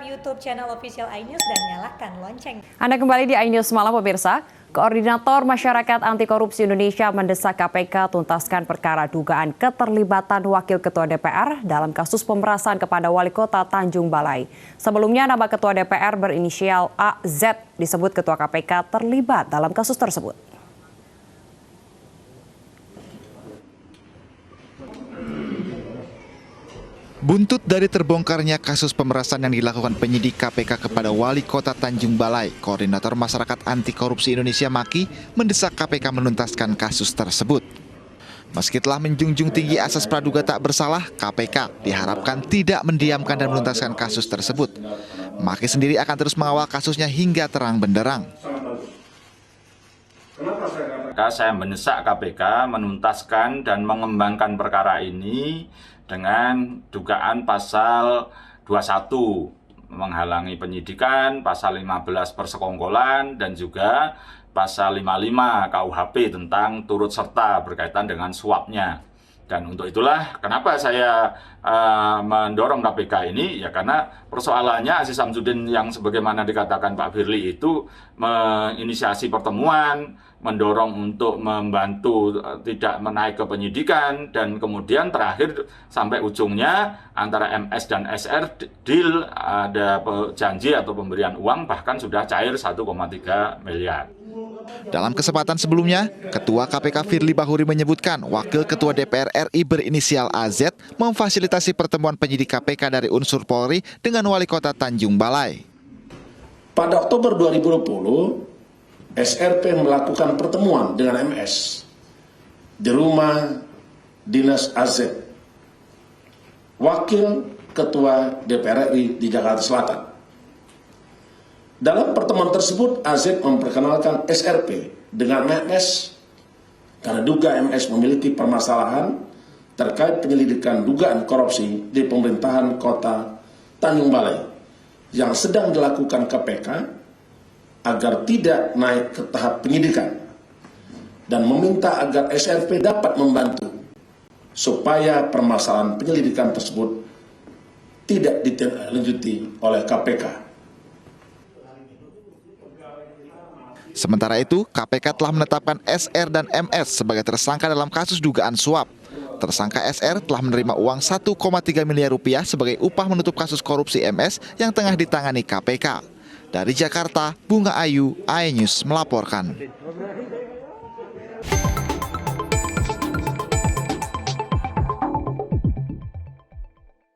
YouTube channel official iNews dan nyalakan lonceng. Anda kembali di iNews Malam pemirsa. Koordinator Masyarakat Anti Korupsi Indonesia mendesak KPK tuntaskan perkara dugaan keterlibatan Wakil Ketua DPR dalam kasus pemerasan kepada Wali Kota Tanjung Balai. Sebelumnya nama Ketua DPR berinisial AZ disebut Ketua KPK terlibat dalam kasus tersebut. Buntut dari terbongkarnya kasus pemerasan yang dilakukan penyidik KPK kepada Wali Kota Tanjung Balai, Koordinator Masyarakat Anti Korupsi Indonesia Maki mendesak KPK menuntaskan kasus tersebut. Meski telah menjunjung tinggi asas praduga tak bersalah, KPK diharapkan tidak mendiamkan dan menuntaskan kasus tersebut. Maki sendiri akan terus mengawal kasusnya hingga terang benderang. Saya mendesak KPK menuntaskan dan mengembangkan perkara ini dengan dugaan pasal 21 menghalangi penyidikan, pasal 15 persekongkolan, dan juga pasal 55 KUHP tentang turut serta berkaitan dengan suapnya. Dan untuk itulah kenapa saya mendorong KPK ini, ya karena persoalannya Aziz Samsudin yang sebagaimana dikatakan Pak Firly itu menginisiasi pertemuan, mendorong untuk membantu tidak menaik ke penyidikan, dan kemudian terakhir sampai ujungnya antara MS dan SR deal, ada janji atau pemberian uang bahkan sudah cair 1,3 miliar. Dalam kesempatan sebelumnya, Ketua KPK Firly Bahuri menyebutkan Wakil Ketua DPR RI berinisial AZ memfasilitasi pertemuan penyidik KPK dari unsur Polri dengan Wali Kota Tanjung Balai. Pada Oktober 2020, SRP melakukan pertemuan dengan MS di rumah dinas AZ, Wakil Ketua DPR RI di Jakarta Selatan. Dalam pertemuan tersebut, AZ memperkenalkan SRP dengan MS karena duga MS memiliki permasalahan terkait penyelidikan dugaan korupsi di pemerintahan kota Tanjung Balai yang sedang dilakukan KPK agar tidak naik ke tahap penyidikan, dan meminta agar SRP dapat membantu supaya permasalahan penyelidikan tersebut tidak ditindaklanjuti oleh KPK. Sementara itu, KPK telah menetapkan SR dan MS sebagai tersangka dalam kasus dugaan suap. Tersangka SR telah menerima uang 1,3 miliar rupiah sebagai upah menutup kasus korupsi MS yang tengah ditangani KPK. Dari Jakarta, Bunga Ayu, iNews melaporkan.